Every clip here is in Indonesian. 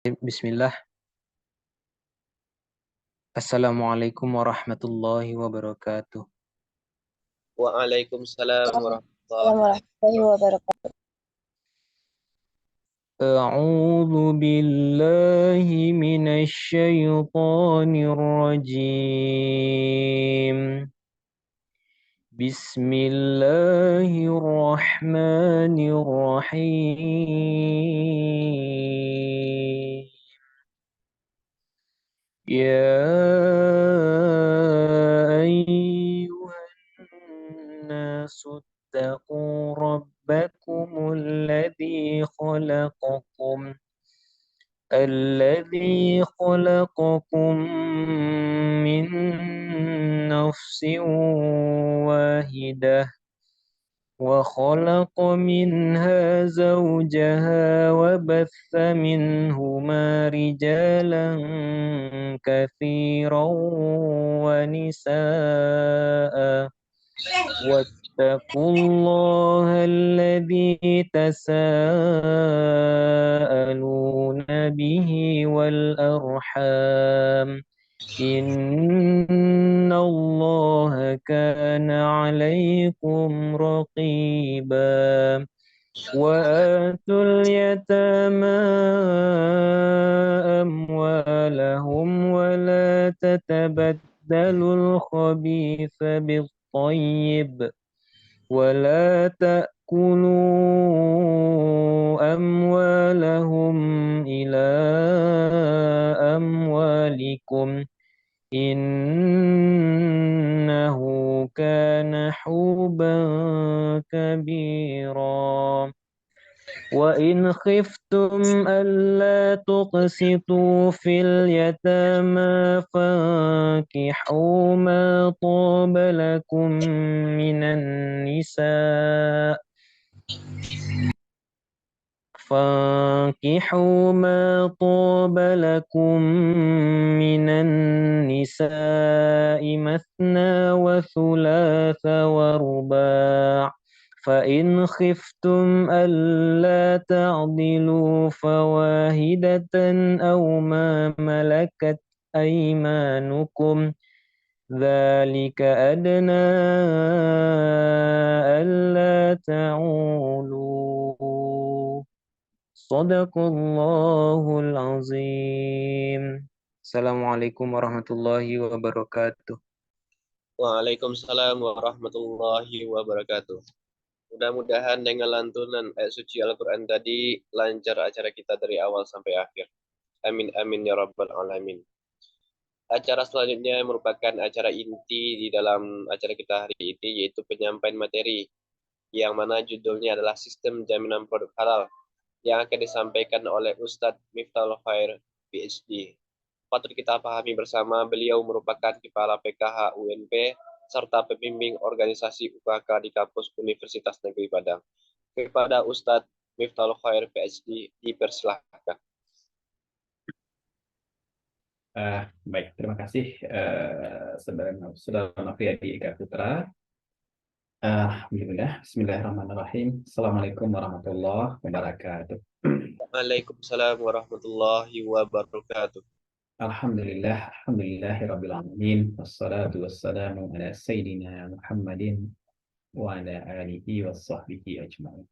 Bismillah. Assalamualaikum warahmatullahi wabarakatuh. Waalaikumsalam warahmatullahi Assalamualaikum warahmatullahi wabarakatuh. A'udzu billahi minasy syaithanir rajim. Bismillahirrahmanirrahim. Ya ayyuhan nasu ittaqu rabbakumul ladzi khalaqakum min nafsin wahidah wa khalaqa minha zawjaha wa batha minhuma rijalan katsiran wa nisaa wattaqullaha alladzi tasaaluna bihi wal arham innallaha kana 'alaikum raqiba wa atul yatama amwalahum wa la tatabaddalul khabitha bit-thayyib wa la ta'kulu amwalahum ila amwalikum innahu kana huban kabira wa in khiftum alla tuqsitu fil yatama fankihu ma taba lakum minan nisa فانكحوا ما طاب لكم من النساء مثنى وثلاث ورباع فإن خفتم ألا تعدلوا فواحدة أو ما ملكت أيمانكم ذلك أدنى ألا تعولوا Sadaqallahul azim. Assalamualaikum warahmatullahi wabarakatuh. Waalaikumsalam warahmatullahi wabarakatuh. Mudah-mudahan dengan lantunan ayat suci Al-Quran tadi lancar acara kita dari awal sampai akhir. Amin amin ya rabbal alamin. Acara selanjutnya merupakan acara inti di dalam acara kita hari ini, yaitu penyampaian materi yang mana judulnya adalah Sistem Jaminan Produk Halal yang akan disampaikan oleh Ustadz Miftahul Khair PhD. Patut kita pahami bersama, beliau merupakan Kepala PKH UNP serta pembimbing organisasi UKK di kampus Universitas Negeri Padang. Kepada Ustadz Miftahul Khair PhD, dipersilahkan. Baik, terima kasih Saudara Nofriyadi Eka Putra. Bismillahirrahmanirrahim. Assalamualaikum warahmatullahi wabarakatuh. Waalaikumsalam warahmatullahi wabarakatuh. Alhamdulillahirabbil alamin. Wassalatu wassalamu ala sayyidina Muhammadin wa ala alihi washabbihi ajmain.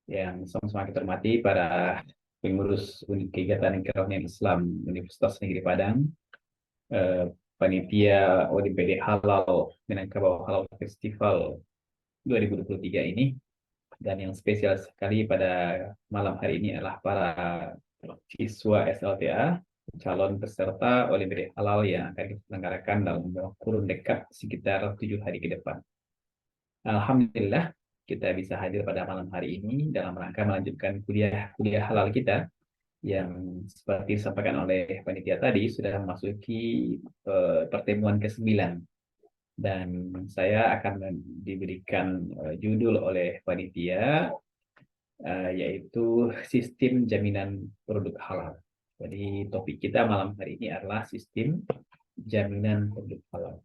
Yang sama-sama kita hormati para pengurus unit kegiatan kerohanian Islam Universitas Negeri Padang, panitia Olimpiade Halal Minangkabau Halal Festival 2023 ini, dan yang spesial sekali pada malam hari ini adalah para siswa SLTA calon peserta Olimpiade Halal yang akan diselenggarakan dalam kurun dekat sekitar 7 hari ke depan. Alhamdulillah kita bisa hadir pada malam hari ini dalam rangka melanjutkan kuliah halal kita yang seperti disampaikan oleh panitia tadi sudah memasuki pertemuan ke-9, dan saya akan diberikan judul oleh panitia yaitu Sistem Jaminan Produk Halal. Jadi topik kita malam hari ini adalah Sistem Jaminan Produk Halal.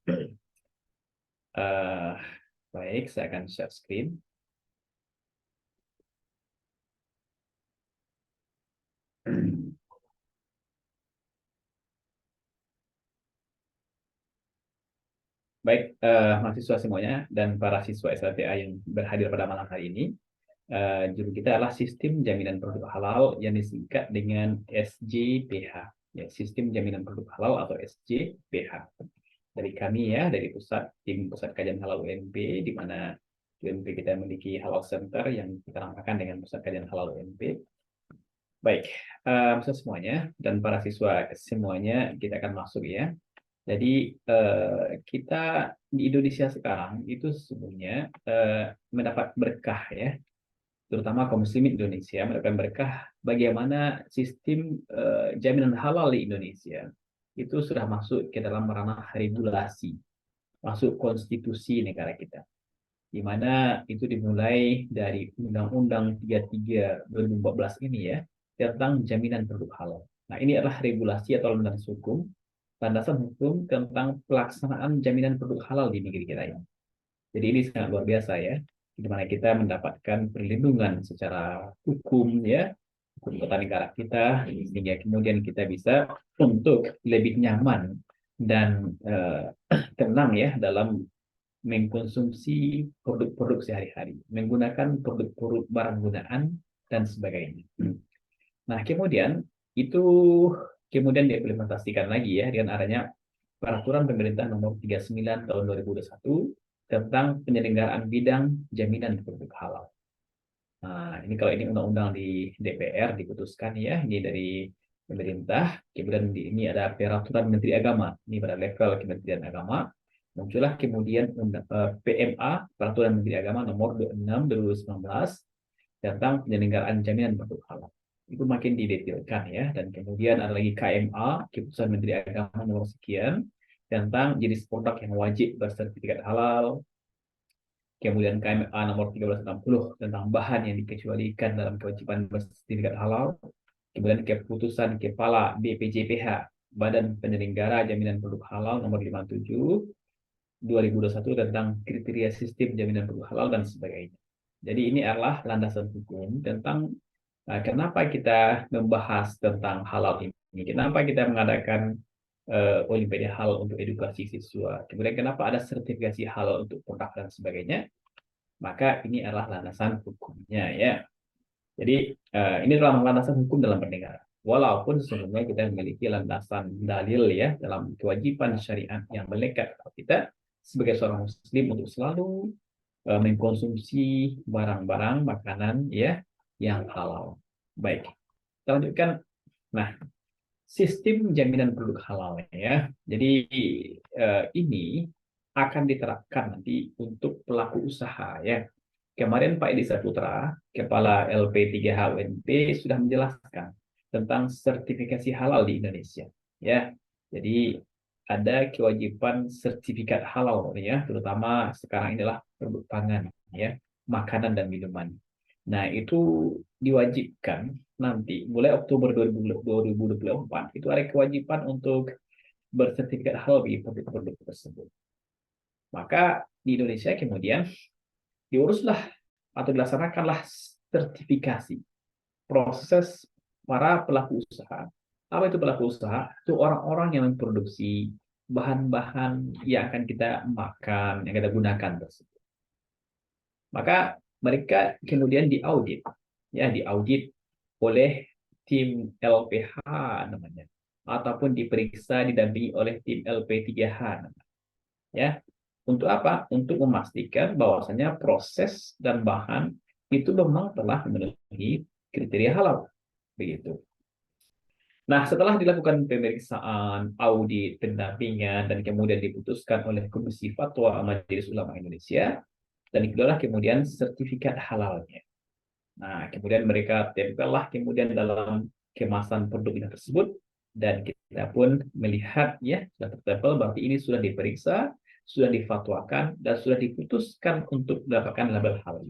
Baik, saya akan share screen. Baik, mahasiswa semuanya dan para siswa SLTA yang berhadir pada malam hari ini, judul kita adalah Sistem Jaminan Produk Halal yang disingkat dengan SJPH, ya, Sistem Jaminan Produk Halal atau SJPH. Dari kami ya, dari tim Pusat Kajian Halal UNP, di mana UNP kita memiliki Halal Center yang kita namakan dengan Pusat Kajian Halal UNP. Baik, mahasiswa semuanya dan para siswa semuanya, kita akan masuk ya. Jadi kita di Indonesia sekarang itu sesungguhnya mendapat berkah ya, terutama kaum muslimin Indonesia mendapatkan berkah bagaimana sistem jaminan halal di Indonesia itu sudah masuk ke dalam ranah regulasi, masuk konstitusi negara kita, di mana itu dimulai dari Undang-Undang 33 2014 ini ya, tentang jaminan produk halal. Nah, ini adalah regulasi atau landasan hukum tentang pelaksanaan jaminan produk halal di negeri kita ini. Jadi ini sangat luar biasa ya, di mana kita mendapatkan perlindungan secara hukum ya, hukum tata negara kita, sehingga kemudian kita bisa untuk lebih nyaman dan tenang ya dalam mengkonsumsi produk-produk sehari-hari, menggunakan produk-produk barang gunaan dan sebagainya. Nah, kemudian itu kemudian diimplementasikan lagi ya dengan adanya Peraturan Pemerintah Nomor 39 Tahun 2021 tentang penyelenggaraan bidang jaminan produk halal. Nah, ini kalau ini undang-undang di DPR diputuskan ya, ini dari pemerintah. Kemudian ini ada Peraturan Menteri Agama, ini pada level Kementerian Agama. Muncullah kemudian PMA, Peraturan Menteri Agama Nomor 26 2019 tentang penyelenggaraan jaminan produk halal. Itu makin didetailkan ya, dan kemudian ada lagi KMA, Keputusan Menteri Agama nomor sekian tentang jenis produk yang wajib bersertifikat halal. Kemudian KMA nomor 1360 tentang bahan yang dikecualikan dalam kewajiban bersertifikat halal. Kemudian Keputusan Kepala BPJPH, Badan Penyelenggara Jaminan Produk Halal nomor 57 2021 tentang kriteria sistem jaminan produk halal dan sebagainya. Jadi ini adalah landasan hukum tentang kenapa kita membahas tentang halal ini, kenapa kita mengadakan Olimpiade halal untuk edukasi siswa, kemudian kenapa ada sertifikasi halal untuk produk dan sebagainya, maka ini adalah landasan hukumnya ya. Jadi ini adalah landasan hukum dalam bernegara. Walaupun sesungguhnya kita memiliki landasan dalil ya dalam kewajiban syariat yang melekat kepada kita sebagai seorang muslim untuk selalu mengkonsumsi barang-barang makanan ya yang halal. Baik, kita lanjutkan. Nah, sistem jaminan produk halal ya. Jadi ini akan diterapkan nanti untuk pelaku usaha ya. Kemarin Pak Edi Saputra, Kepala LP3H UNP sudah menjelaskan tentang sertifikasi halal di Indonesia ya. Jadi ada kewajiban sertifikat halal ya, terutama sekarang inilah produk pangan ya, makanan dan minuman. Nah, itu diwajibkan nanti mulai Oktober 2024 itu ada kewajiban untuk bersertifikat halal di produk-produk tersebut. Maka di Indonesia kemudian diuruslah atau dilaksanakanlah sertifikasi proses para pelaku usaha. Apa itu pelaku usaha? Itu orang-orang yang memproduksi bahan-bahan yang akan kita makan, yang kita gunakan tersebut. Maka mereka kemudian diaudit, ya diaudit oleh tim LPH namanya, ataupun diperiksa didampingi oleh tim LP3H namanya. Ya, untuk apa? Untuk memastikan bahwasanya proses dan bahan itu memang telah memenuhi kriteria halal, begitu. Nah, setelah dilakukan pemeriksaan, audit, pendampingan, dan kemudian diputuskan oleh Komisi Fatwa Majelis Ulama Indonesia, dan itulah kemudian sertifikat halalnya. Nah, kemudian mereka tempellah kemudian dalam kemasan produk tersebut, dan kita pun melihat ya sudah tertempel berarti ini sudah diperiksa, sudah difatwakan, dan sudah diputuskan untuk mendapatkan label halal.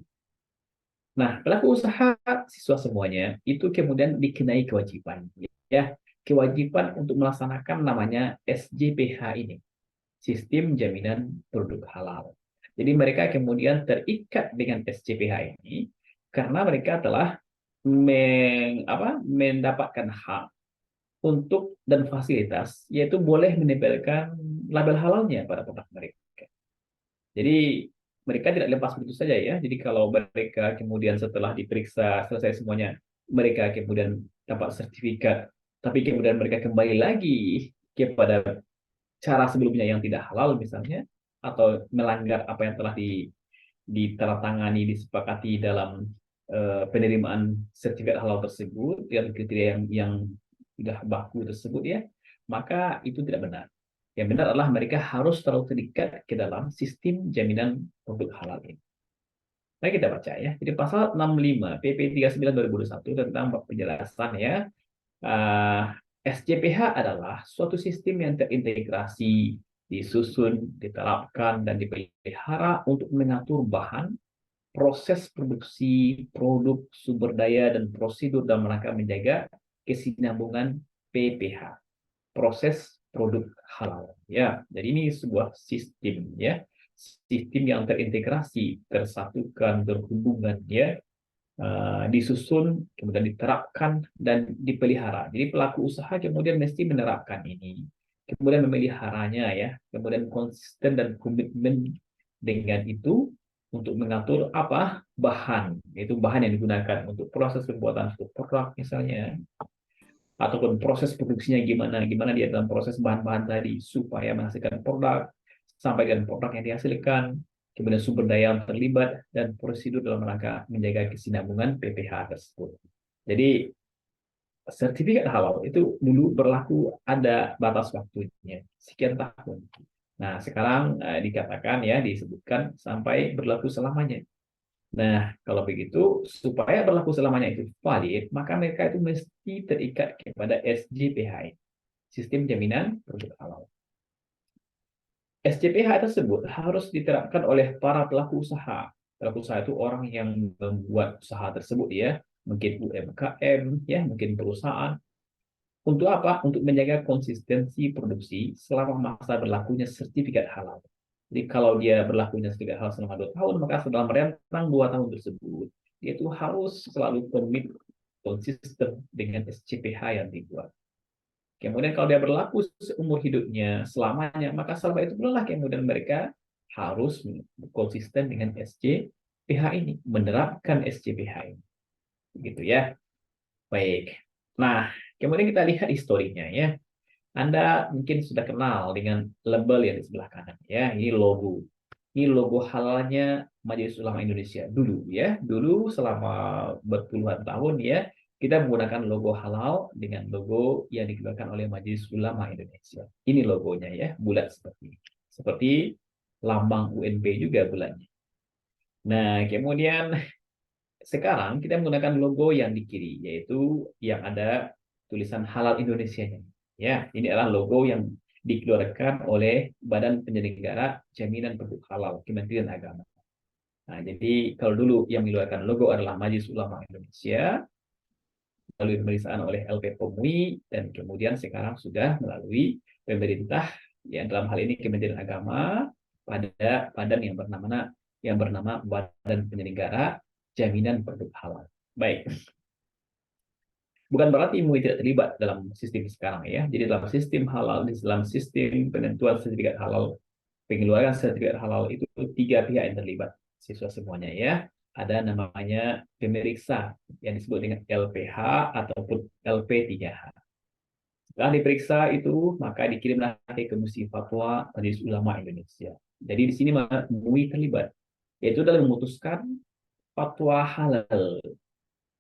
Nah, pelaku usaha siswa semuanya itu kemudian dikenai kewajiban, ya, kewajiban untuk melaksanakan namanya SJPH ini, Sistem Jaminan Produk Halal. Jadi mereka kemudian terikat dengan SJPH ini karena mereka telah mendapatkan hak untuk dan fasilitas, yaitu boleh menempelkan label halalnya pada produk mereka. Jadi mereka tidak lepas begitu saja ya. Jadi kalau mereka kemudian setelah diperiksa selesai semuanya, mereka kemudian dapat sertifikat, tapi kemudian mereka kembali lagi kepada cara sebelumnya yang tidak halal misalnya, atau melanggar apa yang telah ditaratangani, disepakati dalam penerimaan sertifikat halal tersebut, yang kriteria yang sudah baku tersebut ya, maka itu tidak benar. Yang benar adalah mereka harus terlalu terikat ke dalam sistem jaminan produk halal ini. Mari kita baca ya. Jadi pasal 65 PP 39 2021 tentang penjelasan ya. SJPH adalah suatu sistem yang terintegrasi, disusun, diterapkan, dan dipelihara untuk mengatur bahan, proses produksi, produk, sumber daya, dan prosedur dalam rangka menjaga kesinambungan PPH, proses produk halal. Ya, jadi ini sebuah sistem ya, sistem yang terintegrasi, tersatukan, berhubungan ya, disusun, kemudian diterapkan dan dipelihara. Jadi pelaku usaha kemudian mesti menerapkan ini, kemudian memeliharanya ya, kemudian konsisten dan komitmen dengan itu untuk mengatur apa bahan, yaitu bahan yang digunakan untuk proses pembuatan suatu produk misalnya, ataupun proses produksinya gimana dia dalam proses bahan-bahan tadi supaya menghasilkan produk sampai dengan produk yang dihasilkan, kemudian sumber daya yang terlibat dan prosedur dalam rangka menjaga kesinambungan PPH tersebut. Jadi sertifikat halal itu dulu berlaku ada batas waktunya sekian tahun. Nah sekarang dikatakan ya disebutkan sampai berlaku selamanya. Nah, kalau begitu, supaya berlaku selamanya itu valid, maka mereka itu mesti terikat kepada SJPH, Sistem Jaminan Produk Halal. SJPH tersebut harus diterapkan oleh para pelaku usaha. Pelaku usaha itu orang yang membuat usaha tersebut ya, mungkin UMKM, ya, mungkin perusahaan. Untuk apa? Untuk menjaga konsistensi produksi selama masa berlakunya sertifikat halal. Jadi kalau dia berlakunya sertifikat halal selama 2 tahun, maka setelah merentang 2 tahun tersebut, dia itu harus selalu komit konsisten dengan SCPH yang dibuat. Kemudian kalau dia berlaku seumur hidupnya selamanya, maka selama itu pula kemudian mereka harus konsisten dengan SCPH ini, menerapkan SCPH ini. Begitu ya. Baik. Nah, kemudian kita lihat historinya ya. Anda mungkin sudah kenal dengan label yang di sebelah kanan ya. Ini logo. Ini logo halalnya Majelis Ulama Indonesia dulu ya. Dulu selama berpuluhan tahun ya, kita menggunakan logo halal dengan logo yang dikeluarkan oleh Majelis Ulama Indonesia. Ini logonya ya, bulat seperti ini. Seperti lambang UNP juga bulatnya. Nah, kemudian sekarang kita menggunakan logo yang di kiri, yaitu yang ada tulisan halal Indonesia-nya. Ya, ini adalah logo yang dikeluarkan oleh Badan Penyelenggara Jaminan Produk Halal, Kementerian Agama. Nah, jadi kalau dulu yang mengeluarkan logo adalah Majelis Ulama Indonesia, lalu pemeriksaan oleh LPP MUI, dan kemudian sekarang sudah melalui pemerintah, yang dalam hal ini Kementerian Agama, pada badan yang bernama Badan Penyelenggara Jaminan Produk Halal. Baik. Bukan berarti MUI tidak terlibat dalam sistem sekarang ya. Jadi dalam sistem halal, di dalam sistem penentuan sertifikat halal, pengeluaran sertifikat halal itu 3 pihak yang terlibat siswa semuanya ya. Ada namanya pemeriksa yang disebut dengan LPH ataupun LP3H. Setelah diperiksa itu, maka dikirimlah ke Komisi Fatwa Majelis Ulama Indonesia. Jadi di sini MUI terlibat, yaitu dalam memutuskan fatwa halal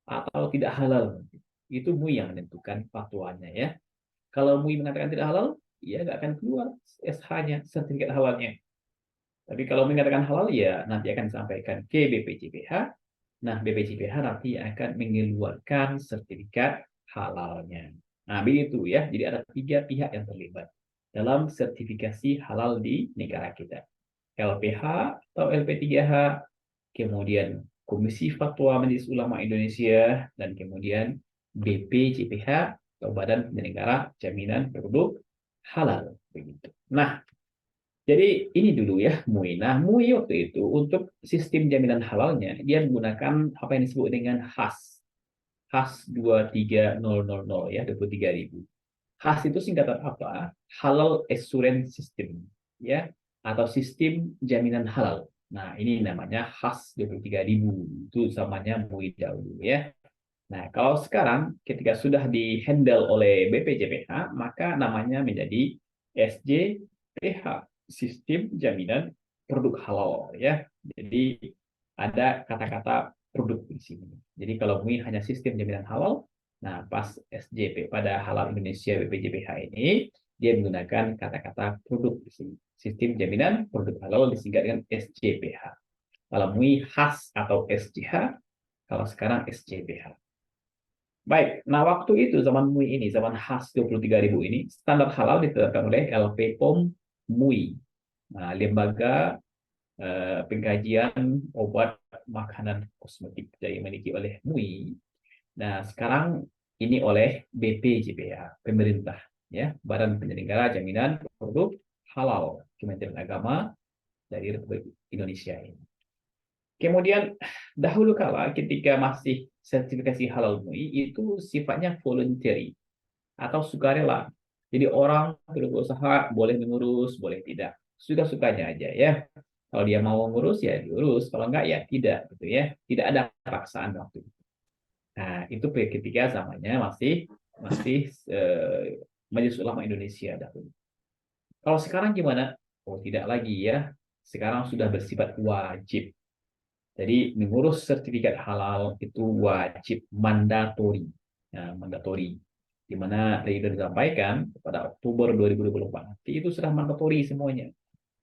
atau tidak halal. Itu MUI yang menentukan fatwanya ya. Kalau MUI mengatakan tidak halal, ya nggak akan keluar SH-nya, sertifikat halalnya. Tapi kalau mengatakan halal, ya nanti akan disampaikan ke BPJPH. Nah, BPJPH nanti akan mengeluarkan sertifikat halalnya. Nah, begitu ya. Jadi ada 3 pihak yang terlibat dalam sertifikasi halal di negara kita. LPH atau LP3H, kemudian Komisi Fatwa Majelis Ulama Indonesia, dan kemudian BPJPH atau Badan Penyelenggara Jaminan Produk Halal. Begitu. Nah, jadi ini dulu ya MUI. Nah, MUI waktu itu untuk sistem jaminan halalnya, dia menggunakan apa yang disebut dengan HAS. HAS 23000 ya, 23.000. HAS itu singkatan apa? Halal Assurance System. Ya, atau sistem jaminan halal. Nah, ini namanya khas 23.000. Itu zamanya MUI dahulu ya. Nah, kalau sekarang ketika sudah dihandle oleh BPJPH, maka namanya menjadi SJPH, Sistem Jaminan Produk Halal ya. Jadi ada kata-kata produk di sini. Jadi kalau MUI hanya sistem jaminan halal, nah pas SJP pada Halal Indonesia BPJPH ini dia menggunakan kata-kata produk di sini. Sistem jaminan produk halal disingkat dengan SJPH. Kalau MUI khas atau SJH, kalau sekarang SJPH. Baik, nah waktu itu zaman MUI ini, zaman khas 23.000 ini, standar halal ditetapkan oleh LPPOM MUI. Nah, lembaga pengkajian obat makanan kosmetik yang dimiliki oleh MUI. Nah, sekarang ini oleh BPJPH, pemerintah, ya, Badan Penyelenggara Jaminan Produk Halal, Kementerian Agama dari Republik Indonesia ini. Kemudian dahulu kala ketika masih sertifikasi halal MUI itu sifatnya voluntary atau sukarela. Jadi orang berusaha boleh mengurus, boleh tidak. Suka-sukanya aja ya. Kalau dia mau ngurus ya diurus, kalau enggak ya tidak gitu ya. Tidak ada paksaan waktu itu. Nah, itu ketika zamannya masih masih Majelis Ulama Indonesia dahulu. Kalau sekarang gimana? Oh, tidak lagi ya. Sekarang sudah bersifat wajib. Jadi mengurus sertifikat halal itu wajib mandatori. Nah, mandatori. Di mana tadi sudah disampaikan pada Oktober 2024 nanti itu sudah mandatori semuanya.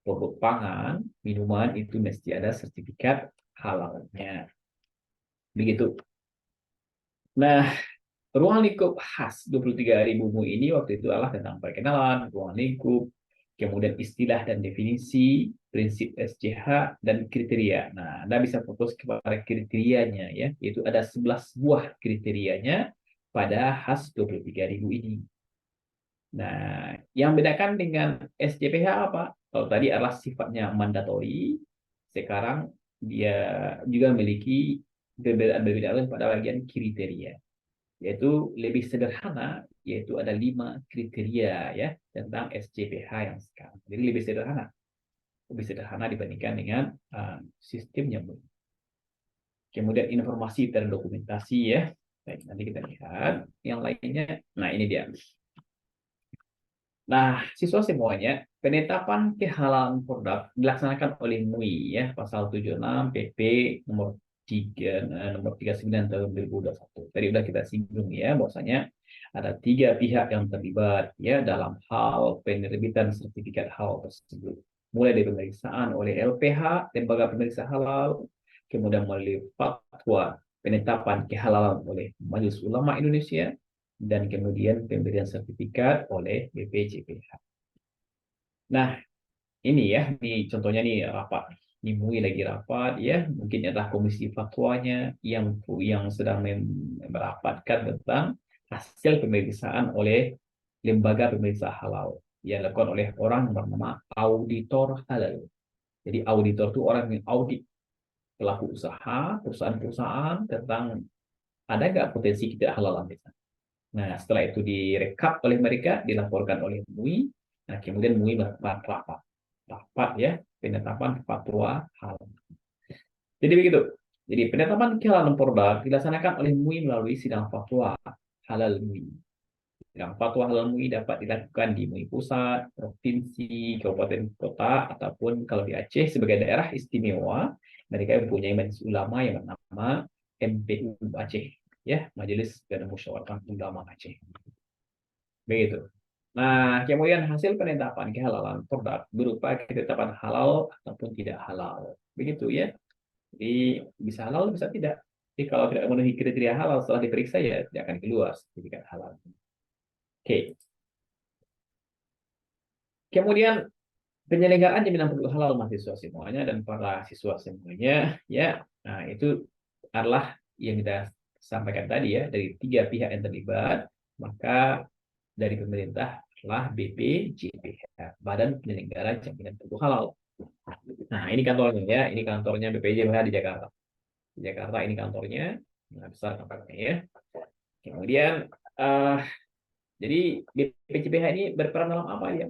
Produk pangan, minuman itu mesti ada sertifikat halalnya. Begitu. Nah, ruang lingkup khas 23.000 MUI ini waktu itu adalah tentang perkenalan, ruang lingkup, kemudian istilah dan definisi, prinsip SCH, dan kriteria. Nah, Anda bisa fokus kepada kriterianya ya, yaitu ada 11 buah kriterianya pada khas 23.000 ini. Nah, yang bedakan dengan SCPH apa? Kalau tadi adalah sifatnya mandatori, sekarang dia juga memiliki perbedaan-perbedaan pada bagian kriteria, yaitu lebih sederhana, yaitu ada 5 kriteria ya tentang SCPH yang sekarang. Jadi lebih sederhana dibandingkan dengan sistemnya. Kemudian informasi dan dokumentasi ya. Baik, nanti kita lihat yang lainnya. Nah, ini dia. Nah, siswa semuanya, penetapan kehalalan produk dilaksanakan oleh MUI ya, pasal 76 PP nomor 39 tahun 2021. Tadi sudah kita singgung ya, bahwasanya ada 3 pihak yang terlibat ya dalam hal penerbitan sertifikat halal tersebut. Mulai dari pemeriksaan oleh LPH, Lembaga Pemeriksa Halal, kemudian melalui fatwa penetapan kehalalan oleh Majelis Ulama Indonesia, dan kemudian pemberian sertifikat oleh BPJPH. Nah, ini ya, ini contohnya nih rapat. Ini MUI lagi rapat ya, mungkin adalah komisi fatwanya yang sedang merapatkan tentang hasil pemeriksaan oleh lembaga pemeriksa halal yang dilakukan oleh orang yang bernama auditor halal. Jadi auditor itu orang yang audit pelaku usaha, perusahaan-perusahaan tentang ada nggak potensi tidak halalan di sana. Nah, setelah itu direkap oleh mereka, dilaporkan oleh MUI. Nah, kemudian MUI melakukan rapat ya, penetapan fatwa halal. Jadi begitu. Jadi penetapan kehalalan produk dilaksanakan oleh MUI melalui sidang fatwa halal MUI. Sidang fatwa halal MUI dapat dilakukan di MUI pusat, provinsi, kabupaten kota, ataupun kalau di Aceh sebagai daerah istimewa, mereka mempunyai majelis ulama yang bernama MPU Aceh, ya, Majelis dan Musyawarah Ulama Aceh. Begitu. Nah, kemudian hasil penetapan kehalalan produk berupa ketetapan halal ataupun tidak halal. Begitu ya. Jadi bisa halal, bisa tidak. Jadi kalau tidak memenuhi kriteria halal setelah diperiksa ya tidak akan keluar sertifikat halal. Oke. Kemudian penyelenggaraan jaminan produk halal mahasiswa semuanya dan para siswa semuanya ya. Nah, itu adalah yang kita sampaikan tadi ya, dari 3 pihak yang terlibat, maka dari pemerintah adalah BPJPH, Badan Penyelenggara Jaminan Produk Halal. Nah, ini kantornya ya, ini kantornya BPJPH di Jakarta. Di Jakarta ini kantornya, nah, besar tempatnya ya. Kemudian jadi BPJPH ini berperan dalam apa ya?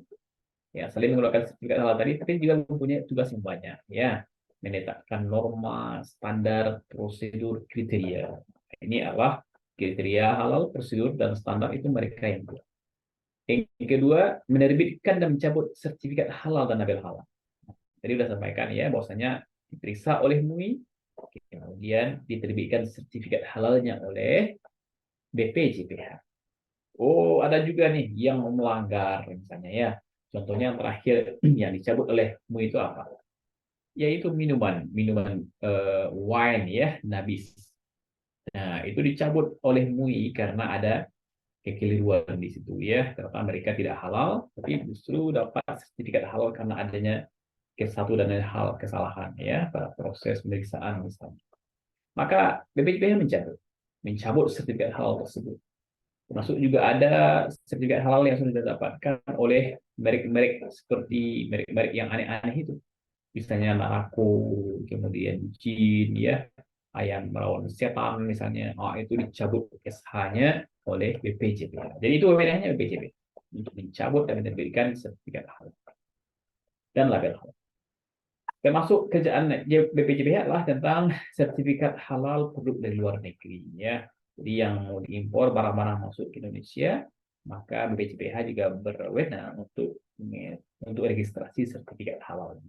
Ya, selain mengeluarkan sertifikat halal tadi, tapi juga mempunyai tugas yang banyak, ya, menetapkan norma, standar, prosedur, kriteria. Ini adalah kriteria halal, prosedur, dan standar itu mereka yang buat. Yang kedua, menerbitkan dan mencabut sertifikat halal dan label halal. Tadi sudah sampaikan ya, bahwasanya diperiksa oleh MUI, kemudian diterbitkan sertifikat halalnya oleh BPJPH. Oh, ada juga nih yang melanggar misalnya ya. Contohnya yang terakhir yang dicabut oleh MUI itu apa? Yaitu minuman wine ya, nabis. Nah, itu dicabut oleh MUI karena ada kekeliruan di situ ya. Ternyata mereka tidak halal, tapi justru dapat sertifikat halal karena adanya satu dan lain hal kesalahan ya pada proses pemeriksaan misalnya. Maka BPJPH mencabut sertifikat halal tersebut. Termasuk juga ada sertifikat halal yang sudah didapatkan oleh merek-merek seperti merek-merek yang aneh-aneh itu. Misalnya Narako, kemudian Jin, ya, ayam melawan setan misalnya. Oh, itu dicabut SH-nya oleh BPJPH. Jadi itu wewenangnya BPJPH untuk mencabut dan menerbitkan sertifikat halal dan label halal. Termasuk kerjaan BPJPH adalah tentang sertifikat halal produk dari luar negeri ya. Jadi yang mau diimpor barang-barang masuk ke Indonesia, maka BPJPH juga berwenang untuk registrasi sertifikat halal.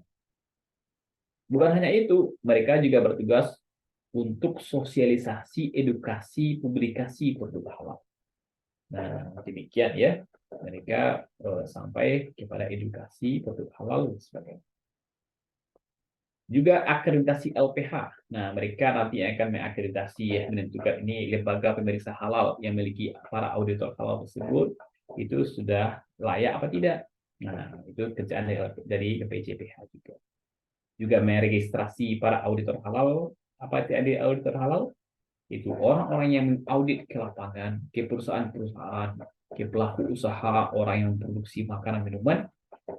Bukan hanya itu, mereka juga bertugas untuk sosialisasi, edukasi, publikasi produk halal. Nah, demikian ya, mereka sampai kepada edukasi produk halal dan sebagainya. Juga akreditasi LPH. Nah, mereka nanti akan mengakreditasi ya, menentukan ini lembaga pemeriksa halal yang memiliki para auditor halal tersebut itu sudah layak apa tidak. Nah, itu kerjaan dari BPJPH juga. Juga meregistrasi para auditor halal. Apa itu auditor halal? Itu orang-orang yang mengaudit ke lapangan, ke perusahaan-perusahaan, ke pelaku usaha, orang yang produksi makanan minuman.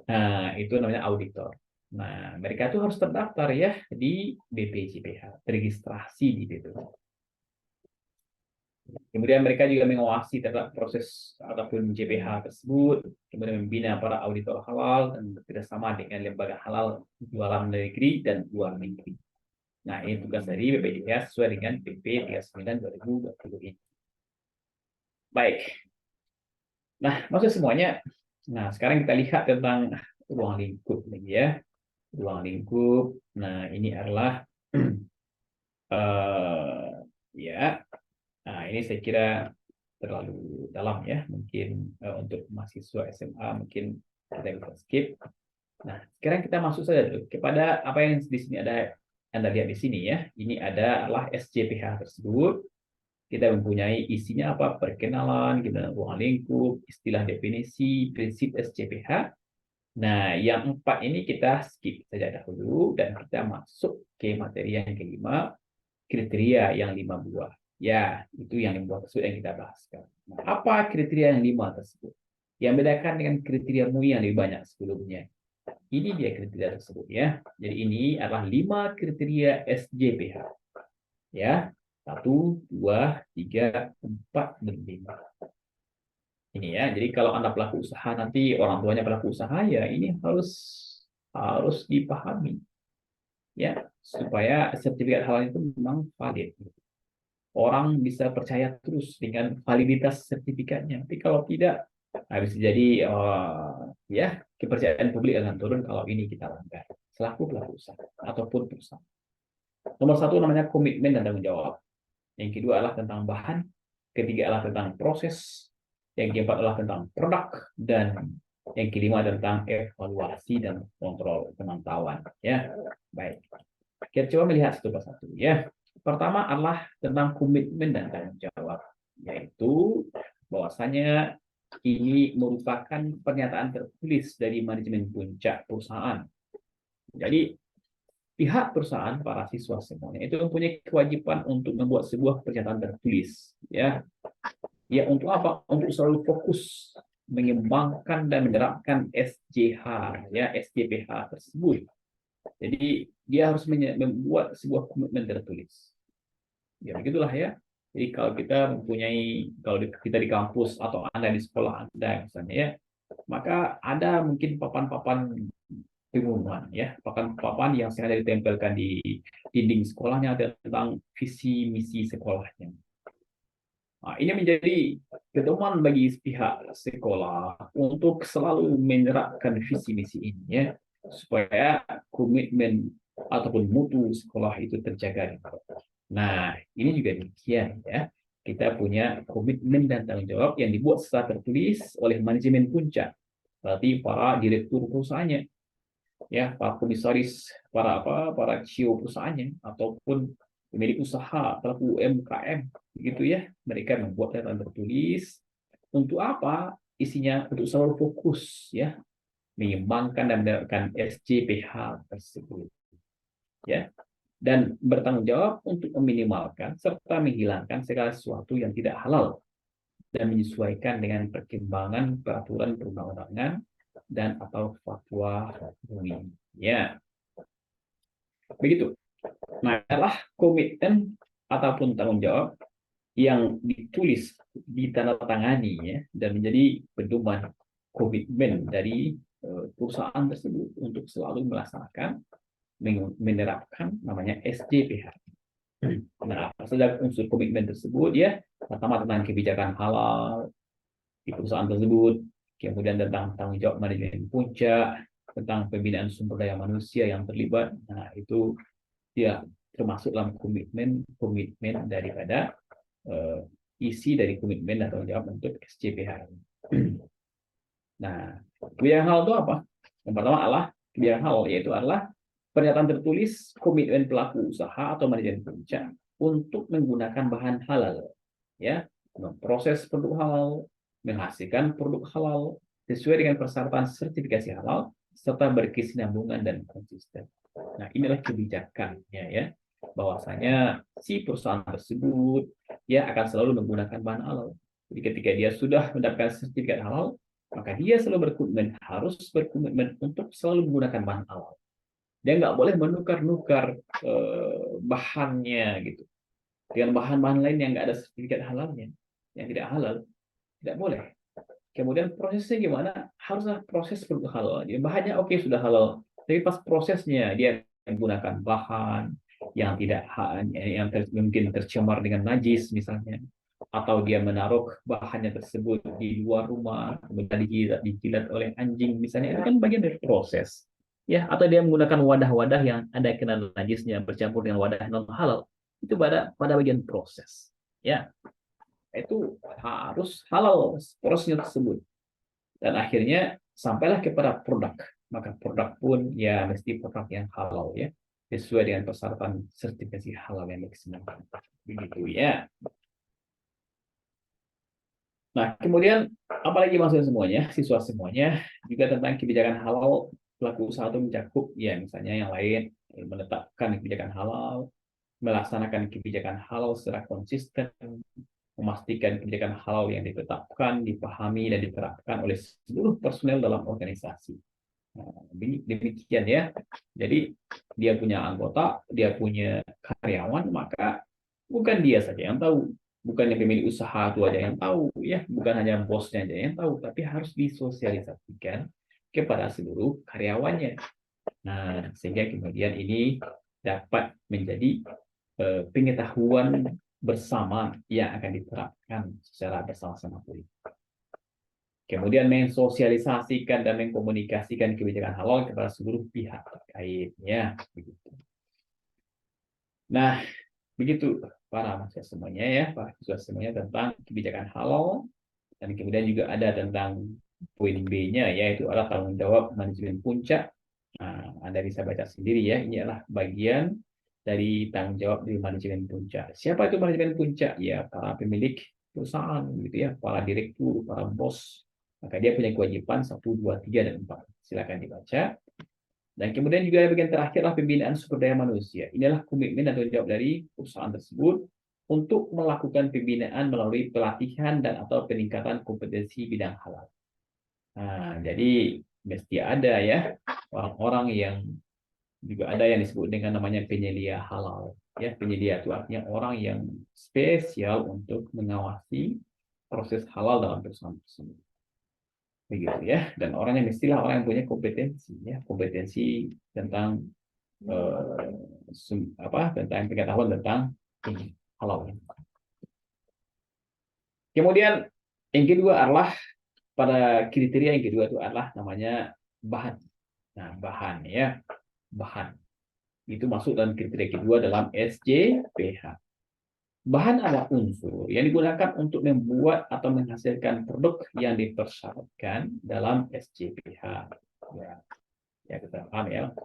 Nah, itu namanya auditor. Nah, mereka tuh harus terdaftar ya di BPJPH, registrasi di BPJPH. Kemudian mereka juga mengawasi terhadap proses ataupun JPH tersebut, kemudian membina para auditor halal dan bekerjasama dengan lembaga halal di dalam negeri dan luar negeri. Nah, ini tugas dari BPJPH sesuai dengan PP 39 2020 ini. Baik. Nah, maksud semuanya. Nah, sekarang kita lihat tentang ruang lingkup lagi ya. Ruang lingkup. Nah, ini adalah ya. Nah, ini saya kira terlalu dalam ya. Mungkin untuk mahasiswa SMA mungkin kita bisa skip. Nah, sekarang kita masuk saja dulu kepada apa yang di sini ada Anda lihat di sini ya. Ini adalah SJPH tersebut. Kita mempunyai isinya apa? Perkenalan, gimana ruang lingkup, istilah definisi, prinsip SJPH. Nah, yang 4 ini kita skip saja dahulu dan kita masuk ke materi yang kelima, kriteria yang 5 buah. Ya, itu yang 5 buah tersebut yang kita bahas sekarang. Nah, apa kriteria yang 5 tersebut? Yang bedakan dengan kriteria MUI yang lebih banyak sebelumnya. Ini dia kriteria tersebut ya. Jadi ini adalah 5 kriteria SJPH. Ya, 1, 2, 3, 4, dan 5. Ini ya, jadi kalau Anda pelaku usaha nanti orang tuanya pelaku usaha ya ini harus dipahami ya supaya sertifikat halal itu memang valid. Orang bisa percaya terus dengan validitas sertifikatnya. Tapi kalau tidak, bisa jadi ya kepercayaan publik akan turun kalau ini kita langgar selaku pelaku usaha ataupun perusahaan. Nomor 1 namanya komitmen dan tanggung jawab. Yang kedua adalah tentang bahan, ketiga adalah tentang proses, yang keempat adalah tentang produk, dan yang kelima tentang evaluasi dan kontrol pemantauan. Ya, baik. Kita coba melihat satu persatu. Ya, pertama adalah tentang komitmen dan tanggung jawab, yaitu bahwasanya ini merupakan pernyataan tertulis dari manajemen puncak perusahaan. Jadi pihak perusahaan, para siswa semuanya itu mempunyai kewajiban untuk membuat sebuah pernyataan tertulis, ya untuk apa? Untuk selalu fokus mengembangkan dan menerapkan SJH, ya SJPH tersebut. Jadi dia harus membuat sebuah komitmen tertulis. Ya begitulah ya. Jadi kalau kita mempunyai, kalau kita di kampus atau Anda di sekolah Anda misalnya ya, maka ada mungkin papan-papan pengumuman, ya, papan-papan yang sengaja ditempelkan di dinding sekolahnya tentang visi misi sekolahnya. Nah, ini menjadi pedoman bagi pihak sekolah untuk selalu menerapkan visi misi ini, ya, supaya komitmen ataupun mutu sekolah itu terjaga. Nah, ini juga demikian, ya. Kita punya komitmen dan tanggung jawab yang dibuat secara tertulis oleh manajemen puncak, berarti para direktur perusahaannya, ya, para komisaris, para CEO perusahaannya, ataupun pemilik usaha, pelaku UMKM, begitu ya. Mereka membuat catatan tertulis untuk apa? Isinya untuk selalu fokus, ya, mengembangkan dan menerapkan SJPH tersebut, ya, dan bertanggung jawab untuk meminimalkan serta menghilangkan segala sesuatu yang tidak halal dan menyesuaikan dengan perkembangan peraturan perundang-undangan dan atau fatwa MUI. Ya, begitu. Nah, adalah komitmen ataupun tanggung jawab yang ditulis, ditandatangani, ya, dan menjadi pedoman komitmen dari perusahaan tersebut untuk selalu melaksanakan, menerapkan namanya SJPH. Nah, apa saja unsur komitmen tersebut, ya? Pertama tentang kebijakan halal di perusahaan tersebut, kemudian tentang tanggung jawab manajemen puncak, tentang pembinaan sumber daya manusia yang terlibat. Nah, itu ya termasuk dalam komitmen daripada isi dari komitmen dan tanggung jawab untuk SJPH. Nah, kebijakan halal itu apa? Yang pertama adalah kebijakan halal, yaitu adalah pernyataan tertulis komitmen pelaku usaha atau manajemen puncak untuk menggunakan bahan halal, ya, memproses produk halal, menghasilkan produk halal sesuai dengan persyaratan sertifikasi halal serta berkesinambungan dan konsisten. Nah, inilah kebijakannya, ya, bahwasanya si perusahaan tersebut, ya, akan selalu menggunakan bahan halal. Jadi ketika dia sudah mendapatkan sertifikat halal, maka dia selalu harus berkomitmen untuk selalu menggunakan bahan halal. Dia nggak boleh menukar-nukar bahannya gitu dengan bahan-bahan lain yang nggak ada sertifikat halalnya, yang tidak halal, tidak boleh. Kemudian prosesnya gimana? Haruslah proses produk halal. Jadi bahannya oke, sudah halal, tapi pas prosesnya dia menggunakan bahan yang tidak mungkin tercemar dengan najis misalnya, atau dia menaruh bahannya tersebut di luar rumah kemudian dijilat oleh anjing misalnya, itu kan bagian dari proses, ya, atau dia menggunakan wadah-wadah yang ada kena najisnya bercampur dengan wadah non halal, itu pada bagian proses, ya, itu harus halal prosesnya tersebut, dan akhirnya sampailah kepada produk, maka produk pun ya mesti produk yang halal, ya, sesuai dengan persyaratan sertifikasi halal yang diksanakan, begitu ya. Nah, kemudian apalagi maksudnya semuanya, siswa semuanya, juga tentang kebijakan halal pelaku usaha itu mencakup, ya, misalnya yang lain, menetapkan kebijakan halal, melaksanakan kebijakan halal secara konsisten, memastikan kebijakan halal yang ditetapkan, dipahami, dan diterapkan oleh seluruh personel dalam organisasi. Nah, demikian, ya. Jadi dia punya anggota, dia punya karyawan, maka bukan dia saja yang tahu, bukan yang pemilik usaha itu aja yang tahu, ya, bukan hanya bosnya aja yang tahu, tapi harus disosialisasikan kepada seluruh karyawannya. Nah, sehingga kemudian ini dapat menjadi pengetahuan bersama yang akan diterapkan secara bersama-sama. Kemudian mensosialisasikan dan mengkomunikasikan kebijakan halal kepada seluruh pihak terkait, ya, begitu. Nah, begitu para mahasiswa semuanya, ya, para siswa semuanya tentang kebijakan halal, dan kemudian juga ada tentang poin B-nya, yaitu adalah tanggung jawab manajemen puncak. Nah, Anda bisa baca sendiri, ya, ini adalah bagian dari tanggung jawab dari manajemen puncak. Siapa itu manajemen puncak? Ya, para pemilik perusahaan, gitu ya, para direktur, para bos. Maka dia punya kewajiban 1, 2, 3, dan 4. Silakan dibaca. Dan kemudian juga bagian terakhir adalah pembinaan sumber daya manusia. Inilah komitmen dan tanggung jawab dari perusahaan tersebut untuk melakukan pembinaan melalui pelatihan dan atau peningkatan kompetensi bidang halal. Nah, jadi mesti ada, ya, orang-orang yang juga ada yang disebut dengan namanya penyelia halal. Ya, penyelia itu artinya orang yang spesial untuk mengawasi proses halal dalam perusahaan tersebut. begitu ya. Dan orang yang mestilah orang yang punya kompetensi ya, kompetensi tentang tentang pengetahuan tentang ini halal. Kemudian yang kedua adalah pada kriteria yang kedua itu adalah namanya bahan. Nah, bahan ya, bahan itu masuk dalam kriteria kedua dalam SJPH. Bahan adalah unsur yang digunakan untuk membuat atau menghasilkan produk yang dipersyaratkan dalam SJPH. Ya kita paham ya.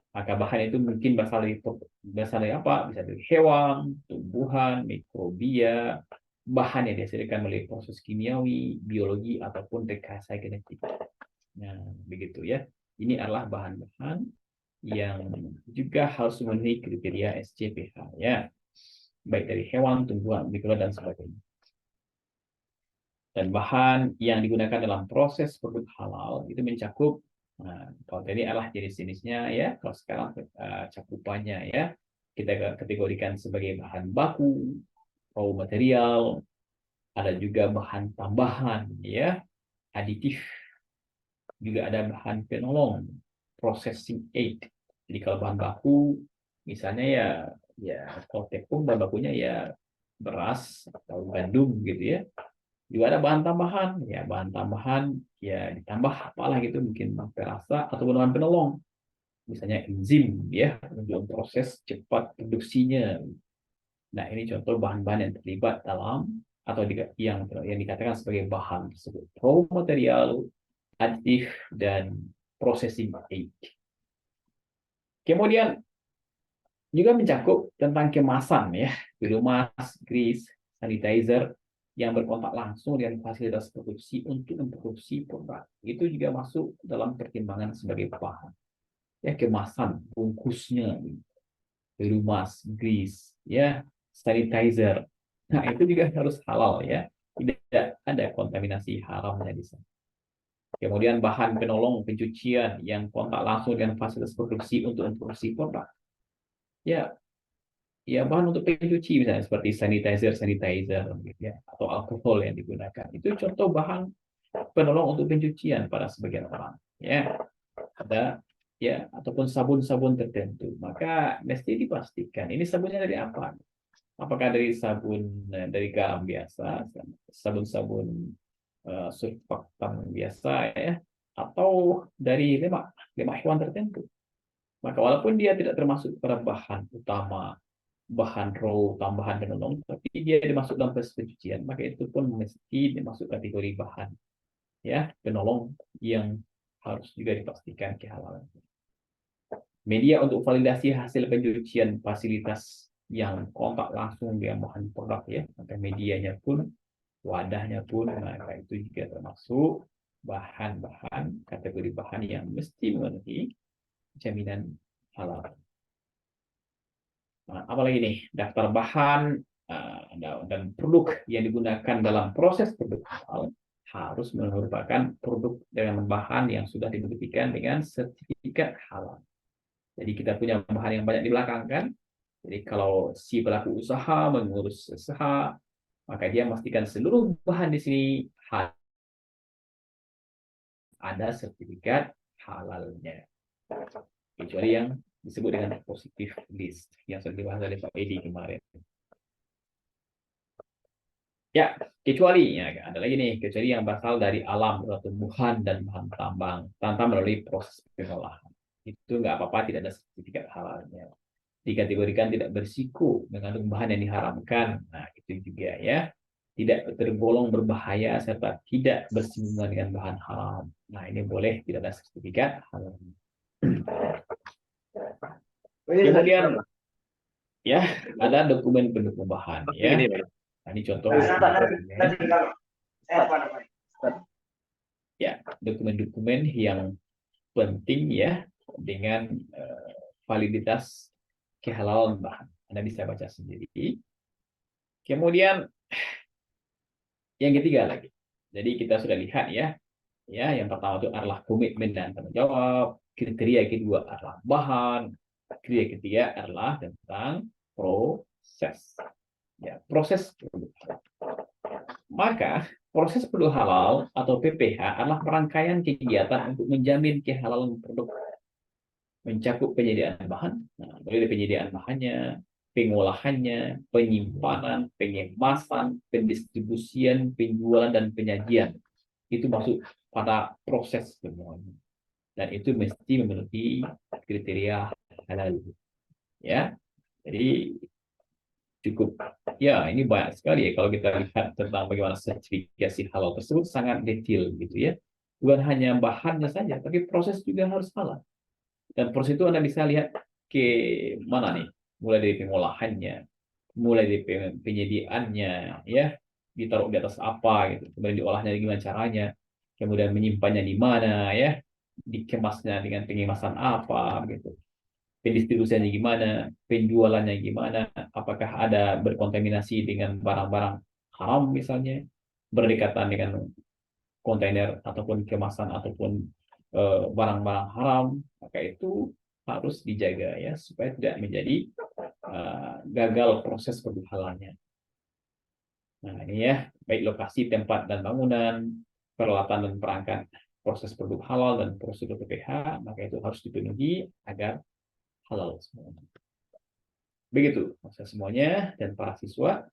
Maka bahan itu mungkin berasal dari apa? Bisa dari hewan, tumbuhan, mikrobia, bahan yang dihasilkan melalui proses kimiawi, biologi, ataupun rekayasa genetik. Nah, begitu ya. Ini adalah bahan-bahan yang juga harus memenuhi kriteria SJPH ya. Baik dari hewan, tumbuhan, mikro, dan sebagainya. Dan bahan yang digunakan dalam proses produk halal itu mencakup, nah, kalau tadi adalah jenis-jenisnya ya, kalau sekarang cakupannya ya, kita kategorikan sebagai bahan baku, raw material, ada juga bahan tambahan ya, aditif, juga ada bahan penolong, processing aid. Jadi kalau bahan baku, misalnya ya kalau tepung bahan bakunya ya beras atau gandum gitu ya. Juga ada bahan tambahan, ya bahan tambahan ya ditambah apalah gitu, mungkin perasa atau bahan penolong, misalnya enzim ya untuk proses cepat produksinya. Nah ini contoh bahan-bahan yang terlibat dalam atau yang dikatakan sebagai bahan tersebut, raw material, aditif, dan processing aid. Kemudian juga mencakup tentang kemasan ya, biromas, grease, sanitizer yang berkontak langsung dengan fasilitas produksi untuk memproduksi produk. Itu juga masuk dalam pertimbangan sebagai bahan. Ya, kemasan, bungkusnya, biromas, grease, ya, sanitizer. Nah, itu juga harus halal ya. Tidak ada kontaminasi haramnya di sana. Kemudian bahan penolong pencucian yang kontak langsung dengan fasilitas produksi untuk memproduksi produk. Ya bahan untuk pencuci misalnya seperti sanitizer gitu ya, atau alkohol yang digunakan. Itu contoh bahan penolong untuk pencucian pada sebagian orang. Ya, ada ya ataupun sabun-sabun tertentu. Maka mesti dipastikan ini sabunnya dari apa? Apakah dari sabun dari garam biasa, sabun-sabun surfaktan biasa ya, atau dari lemak hewan tertentu. Maka walaupun dia tidak termasuk pada bahan utama, bahan raw tambahan penolong, tapi dia dimasuk dalam proses pencucian, maka itu pun mesti dimasuk kategori bahan ya penolong yang harus juga dipastikan kehalalan. Media untuk validasi hasil pencucian fasilitas yang kontak langsung dengan bahan produk ya, maka medianya pun, wadahnya pun, maka itu juga termasuk bahan-bahan kategori bahan yang mesti memenuhi jaminan halal. Nah, apalagi nih daftar bahan dan produk yang digunakan dalam proses produk halal harus merupakan produk dengan bahan yang sudah dibuktikan dengan sertifikat halal. Jadi kita punya bahan yang banyak di belakang kan. Jadi kalau si pelaku usaha mengurus usaha, maka dia memastikan seluruh bahan di sini ada sertifikat halalnya. Kecuali yang disebut dengan positive list yang sudah dibahas oleh Pak Edi kemarin. Ya, kecuali ya, ada lagi nih, kecuali yang berasal dari alam, tumbuhan dan bahan tambang tanpa melalui proses pengolahan. Itu nggak apa-apa, tidak ada sertifikat halalnya. Dikategorikan tidak berisiko mengandung bahan yang diharamkan. Nah, itu juga ya. Tidak tergolong berbahaya serta tidak bersinggungan dengan bahan haram. Nah, ini boleh tidak ada sertifikat halalnya. Kemudian ya ada dokumen pendukung bahan ya. Nah, ini contoh ya dokumen-dokumen yang penting ya dengan validitas kehalalan bahan. Anda bisa baca sendiri. Kemudian yang ketiga lagi. Jadi kita sudah lihat ya. Ya, yang pertama itu adalah komitmen dan tanggung jawab. Kriteria kedua adalah bahan. Kriteria ketiga adalah tentang proses. Ya, proses. Maka Proses produk halal atau PPH adalah rangkaian kegiatan untuk menjamin kehalalan produk, mencakup penyediaan bahan, nah, mulai dari penyediaan bahannya, pengolahannya, penyimpanan, pengemasan, pendistribusian, penjualan, dan penyajian. Itu masuk pada proses semuanya. Dan itu mesti memenuhi kriteria halal. Ya, jadi cukup, ya ini banyak sekali ya kalau kita lihat tentang bagaimana sertifikasi halal tersebut sangat detail gitu ya. Bukan hanya bahannya saja, tapi proses juga harus halal. Dan proses itu Anda bisa lihat ke mana nih, mulai dari pengolahannya, mulai dari penyediaannya, ya, ditaruh di atas apa gitu, kemudian diolahnya gimana caranya, kemudian menyimpannya di mana, ya, dikemasnya dengan pengemasan apa gitu, pendistribusiannya gimana, penjualannya gimana, apakah ada berkontaminasi dengan barang-barang haram misalnya, berdekatan dengan kontainer ataupun kemasan ataupun barang-barang haram, maka itu harus dijaga ya supaya tidak menjadi gagal proses perhalannya. Nah ini ya, baik lokasi, tempat dan bangunan, peralatan dan perangkat proses produk halal dan prosedur PPH, maka itu harus dipenuhi agar halal semuanya. Begitu maksud semuanya dan para siswa.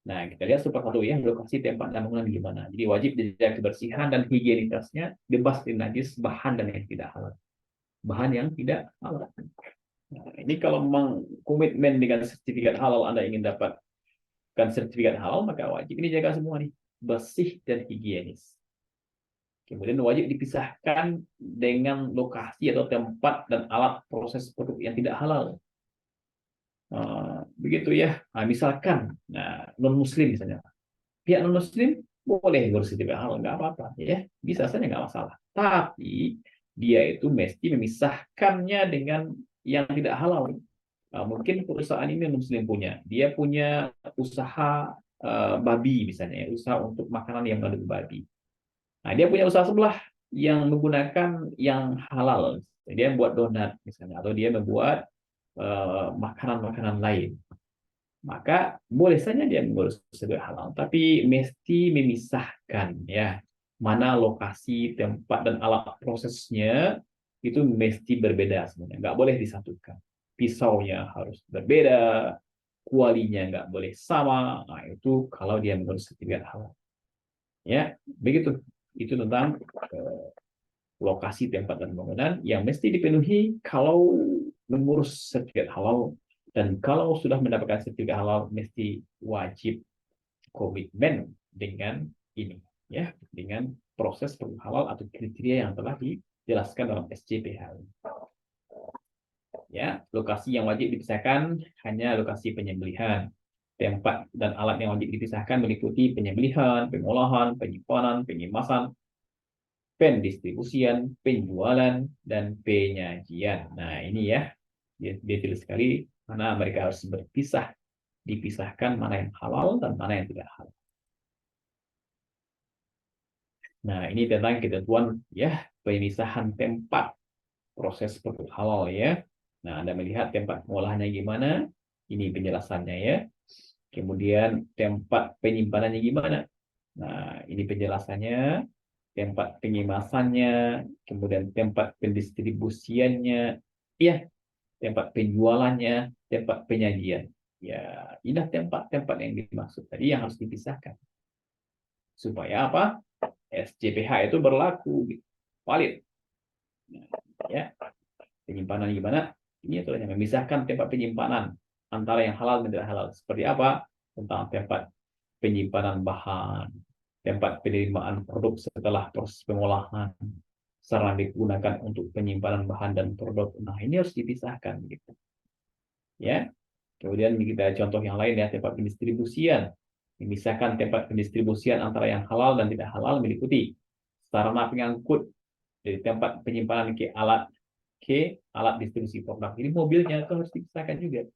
Nah, kita lihat satu persatu ya, lokasi, tempat, dan bangunan gimana. Jadi wajib dijaga kebersihan dan higienitasnya, bebas dari najis, bahan dan yang tidak halal. Bahan yang tidak halal. Nah, ini kalau memang komitmen dengan sertifikat halal Anda ingin dapatkan sertifikat halal, maka wajib ini jaga semua nih, bersih dan higienis. Kemudian wajib dipisahkan dengan lokasi atau tempat dan alat proses produk yang tidak halal. Begitu ya. Nah, misalkan, non Muslim misalnya, pihak non Muslim boleh bersertifikat halal, nggak apa-apa, ya, bisa saja nggak masalah. Tapi dia itu mesti memisahkannya dengan yang tidak halal. Mungkin perusahaan ini non Muslim punya, dia punya usaha babi misalnya, ya, usaha untuk makanan yang mengandung babi. Nah, dia punya usaha sebelah yang menggunakan yang halal. Dia membuat donat misalnya, atau dia membuat makanan-makanan lain. Maka boleh saja dia mengurus sebagai halal, tapi mesti memisahkan ya, mana lokasi, tempat, dan alat prosesnya itu mesti berbeda semuanya, nggak boleh disatukan. Pisaunya harus berbeda, kualinya nggak boleh sama. Nah, itu kalau dia mengurus sertifikat halal. Ya, begitu. Itu tentang lokasi, tempat, dan bangunan yang mesti dipenuhi kalau mengurus sertifikat halal. Dan kalau sudah mendapatkan sertifikat halal, mesti wajib komitmen dengan ini, ya, dengan proses produk halal atau kriteria yang telah dijelaskan dalam SCPH. Ya, lokasi yang wajib dipisahkan hanya lokasi penyembelihan. Tempat dan alat yang wajib dipisahkan meliputi penyembelihan, pengolahan, penyimpanan, pengemasan, pendistribusian, penjualan, dan penyajian. Nah, ini ya, detail sekali mana mereka harus dipisahkan mana yang halal dan mana yang tidak halal. Nah, ini tentang ketentuan ya, pemisahan tempat proses produk halal ya. Nah, Anda melihat tempat pengolahannya gimana? Ini penjelasannya ya. Kemudian tempat penyimpanannya gimana? Nah, ini penjelasannya. Tempat pengemasannya, kemudian tempat pendistribusiannya, ya, tempat penjualannya, tempat penyajian. Ya, ini tempat-tempat yang dimaksud tadi yang harus dipisahkan. Supaya apa? SCPH itu berlaku, valid. Nah, ya, penyimpanan gimana? Ini aturannya memisahkan tempat penyimpanan antara yang halal dan tidak halal. Seperti apa? Tentang tempat penyimpanan bahan, tempat penerimaan produk setelah proses pengolahan, sarana digunakan untuk penyimpanan bahan dan produk. Nah, ini harus dipisahkan gitu. Ya. Kemudian kita contoh yang lain ya, tempat pendistribusian. Memisahkan tempat pendistribusian antara yang halal dan tidak halal meliputi sarana pengangkut dari tempat penyimpanan ke alat distribusi produk. Jadi mobilnya itu harus dipisahkan juga.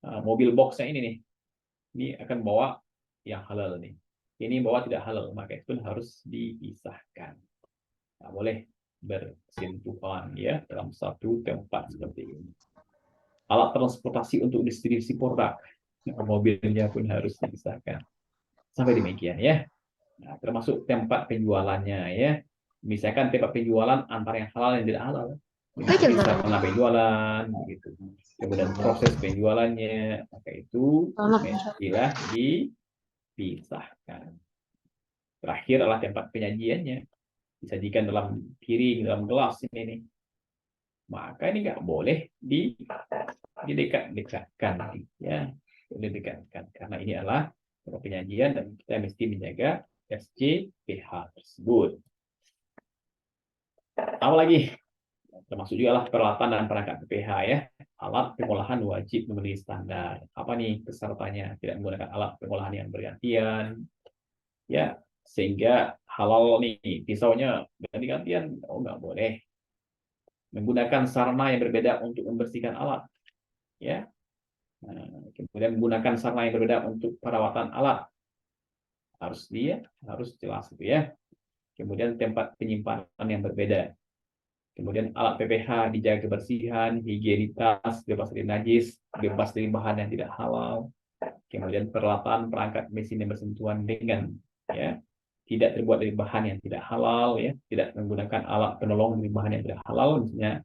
Nah, mobil boxnya ini nih, ini akan bawa yang halal nih. Ini bawa tidak halal, maka itu harus dipisahkan. Nah, boleh bersentuhan ya dalam satu tempat seperti ini. Alat transportasi untuk distribusi produk, mobilnya pun harus dipisahkan. Sampai demikian ya. Nah, termasuk tempat penjualannya ya. Misalkan tempat penjualan antara yang halal dan tidak halal. Bisa pernah penjualan gitu. Kemudian proses penjualannya, maka itu mestilah dipisahkan. Terakhir adalah tempat penyajiannya. Disajikan dalam piring, dalam gelas ini nih. Maka ini nggak boleh didekat-dekatkan ya. Didekatkan karena ini adalah penyajian dan kita mesti menjaga SCPH tersebut. Apalagi termasuk juga lah peralatan dan perangkat PPH ya. Alat pengolahan wajib memenuhi standar. Apa nih pesertanya? Tidak menggunakan alat pengolahan yang bergantian ya, sehingga halal nih pisaunya ganti-gantian, oh nggak boleh. Menggunakan sarana yang berbeda untuk membersihkan alat ya. Nah, kemudian menggunakan sarana yang berbeda untuk perawatan alat, harus jelas itu ya. Kemudian tempat penyimpanan yang berbeda. Kemudian alat PPH dijaga kebersihan, higienitas, bebas dari najis, bebas dari bahan yang tidak halal. Kemudian peralatan perangkat mesin yang bersentuhan dengan ya tidak terbuat dari bahan yang tidak halal ya, tidak menggunakan alat penolong dari bahan yang tidak halal, misalnya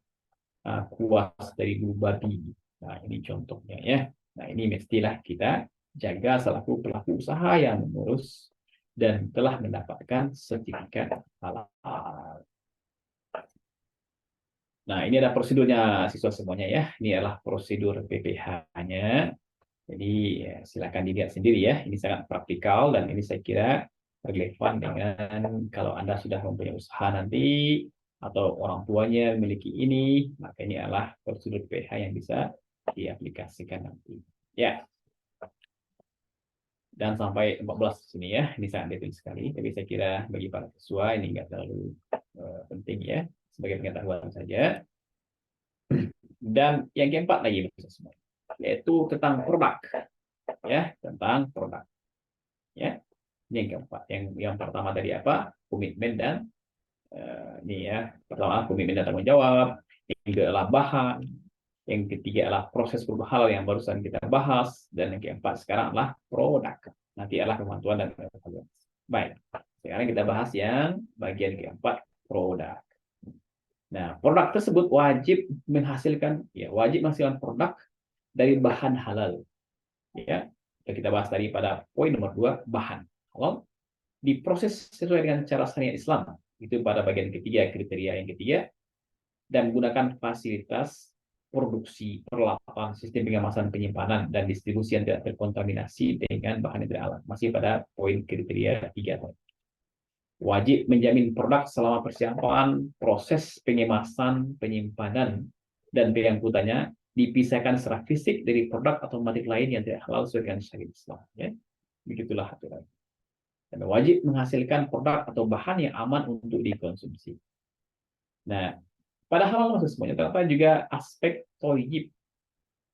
kuas dari bulu babi. Nah, ini contohnya ya. Nah, ini mestilah kita jaga selaku pelaku usaha yang mengurus dan telah mendapatkan sertifikat halal. Nah, ini ada prosedurnya siswa semuanya ya. Ini adalah prosedur PPH-nya. Jadi ya, silakan dilihat sendiri ya. Ini sangat praktikal dan ini saya kira relevan dengan kalau Anda sudah mempunyai usaha nanti atau orang tuanya memiliki ini, maka ini adalah prosedur PPH yang bisa diaplikasikan nanti. Ya. Dan sampai 14 sini ya. Ini sangat detail sekali, tapi saya kira bagi para siswa ini enggak terlalu penting ya, sebagai pengetahuan saja. Dan yang keempat lagi yaitu tentang produk ya, tentang produk ya. Ini yang keempat. Yang pertama tadi apa? Komitmen dan ini ya, pertama komitmen dan tanggung jawab, yang kedua adalah bahan, yang ketiga adalah proses perubahan halal yang barusan kita bahas, dan yang keempat sekarang adalah produk. Nanti adalah kemampuan dan evaluasi. Baik, sekarang kita bahas yang bagian keempat, produk. Nah, produk tersebut wajib menghasilkan produk dari bahan halal. Ya, kita bahas tadi pada poin nomor 2, bahan halal diproses sesuai dengan cara syariat Islam. Itu pada bagian ketiga, kriteria yang ketiga, dan menggunakan fasilitas produksi, peralatan, sistem pengemasan, penyimpanan, dan distribusi yang tidak terkontaminasi dengan bahan yang tidak halal. Masih pada poin kriteria 3. Wajib menjamin produk selama persiapan, proses pengemasan, penyimpanan, dan pengangkutannya dipisahkan secara fisik dari produk atau material lain yang tidak halal sesuai dengan syariat Islam. Ya. Begitulah aturan. Dan wajib menghasilkan produk atau bahan yang aman untuk dikonsumsi. Nah, pada halal maksud semuanya terdapat juga aspek toyib.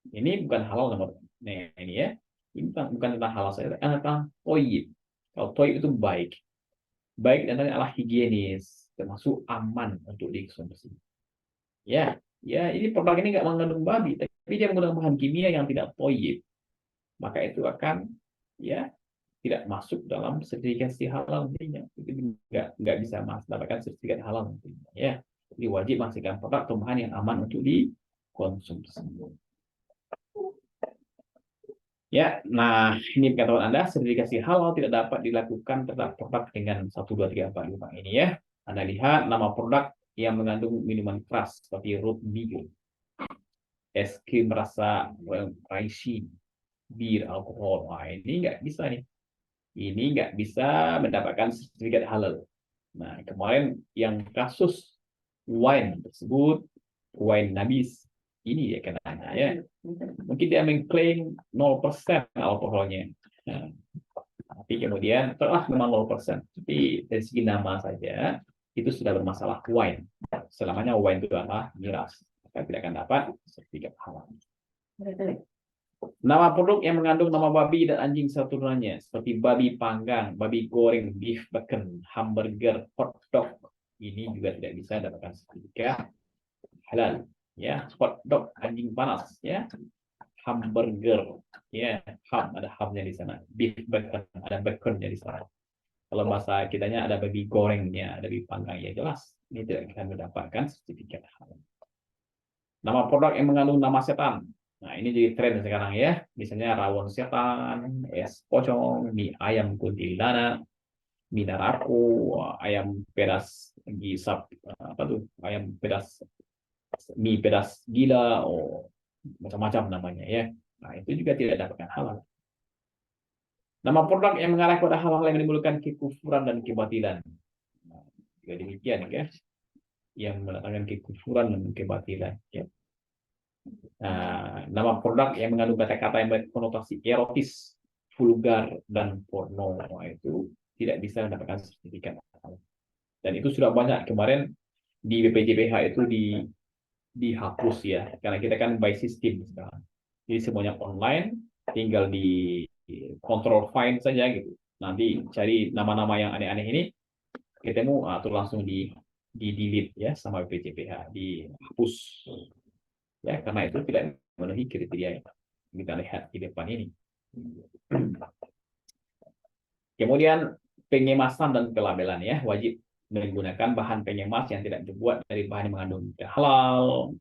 Ini bukan halal nomor ini ya. Ini bukan tentang halal saja, tentang toyib. Kalau toyib itu baik. Baik dan adalah higienis, termasuk aman untuk dikonsumsi. Ya, ini produk ini nggak mengandung babi, tapi dia menggunakan bahan kimia yang tidak toyib. Maka itu akan tidak masuk dalam sertifikasi halal nantinya. Itu nggak bisa mendapatkan sertifikat halal nantinya. Ya, jadi wajib menghasilkan produk atau bahan yang aman untuk dikonsumsi. Ya, nah ini pengetahuan Anda, sertifikasi halal tidak dapat dilakukan terhadap produk dengan 1, 2, 3, 4, 5 ini ya. Anda lihat nama produk yang mengandung minuman keras seperti root beer, es krim rasa raisin, bir, alkohol. Nah, ini nggak bisa nih. Ini nggak bisa mendapatkan sertifikat halal. Nah, kemarin yang kasus wine tersebut, wine nabis, ini ya kenanya ya. Mungkin dia mengklaim 0% alkoholnya. Nah, tapi kemudian telah memang 0%. Tapi dari segi nama saja, itu sudah bermasalah wine. Selamanya wine itu adalah miras. Maka tidak akan dapat sertifikat halal. Nama produk yang mengandung nama babi dan anjing serta turunannya seperti babi panggang, babi goreng, beef bacon, hamburger, hotdog, ini juga tidak bisa dapatkan sertifikat halal. Ya, hotdog anjing panas. Ya, hamburger, ya, ham, ada hamnya di sana. Beef bacon, ada baconnya di sana. Kalau bahasa kitanya ada babi gorengnya, ada babi panggang, ya jelas ini tidak akan mendapatkan sertifikat halal. Nama produk yang mengandung nama setan. Nah, ini jadi tren sekarang ya. Misalnya rawon setan, es pocong, mie ayam kuntilanak, mie narako, ayam pedas gisap, apa tuh? Ayam pedas, mie pedas gila, macam-macam namanya ya. Nah, itu juga tidak dapatkan halal. Nama produk yang mengarah kepada hal-hal yang menimbulkan kekufuran dan kebatilan. Nah, juga demikian ya, yang mendatangkan kekufuran dan kebatilan. Ya. Nah, nama produk yang mengandung kata-kata yang berkonotasi erotis, vulgar, dan porno, itu tidak bisa mendapatkan sertifikat. Dan itu sudah banyak kemarin di BPJPH itu dihapus ya, karena kita kan by system sekarang. Jadi semuanya online, tinggal di control find saja gitu. Nanti cari nama-nama yang aneh-aneh ini, ketemu atau langsung di delete ya sama BPJPH, dihapus ya, karena itu tidak memenuhi kriteria yang kita lihat di depan ini. Kemudian pengemasan dan pelabelan ya, wajib menggunakan bahan pengemas yang tidak dibuat dari bahan yang mengandung halal.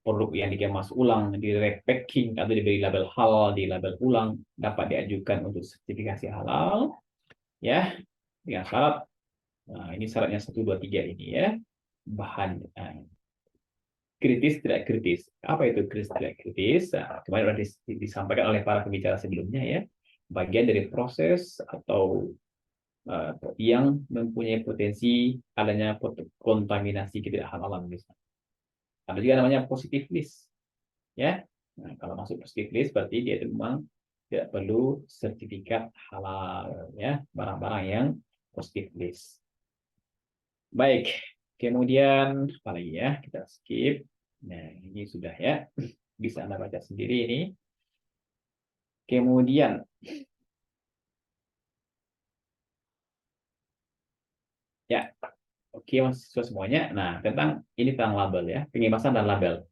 Produk yang dikemas ulang, di repacking atau diberi label halal, di label ulang, dapat diajukan untuk sertifikasi halal ya, dengan syarat. Nah, ini syaratnya 1, 2, 3 ini ya. Bahan kritis tidak kritis. Apa itu kritis tidak kritis? Nah, kemarin sudah disampaikan oleh para pembicara sebelumnya ya. Bagian dari proses atau yang mempunyai potensi adanya kontaminasi ketidakhalalan misalnya. Ada juga namanya positive list ya. Nah, kalau masuk positive list berarti dia itu memang tidak perlu sertifikat halal ya, barang-barang yang positive list. Baik, kemudian apa lagi ya, kita skip. Nah, ini sudah ya, bisa Anda baca sendiri ini. Kemudian ya, oke mahasiswa semuanya. Nah, tentang ini tentang label ya, pengebasan dan label.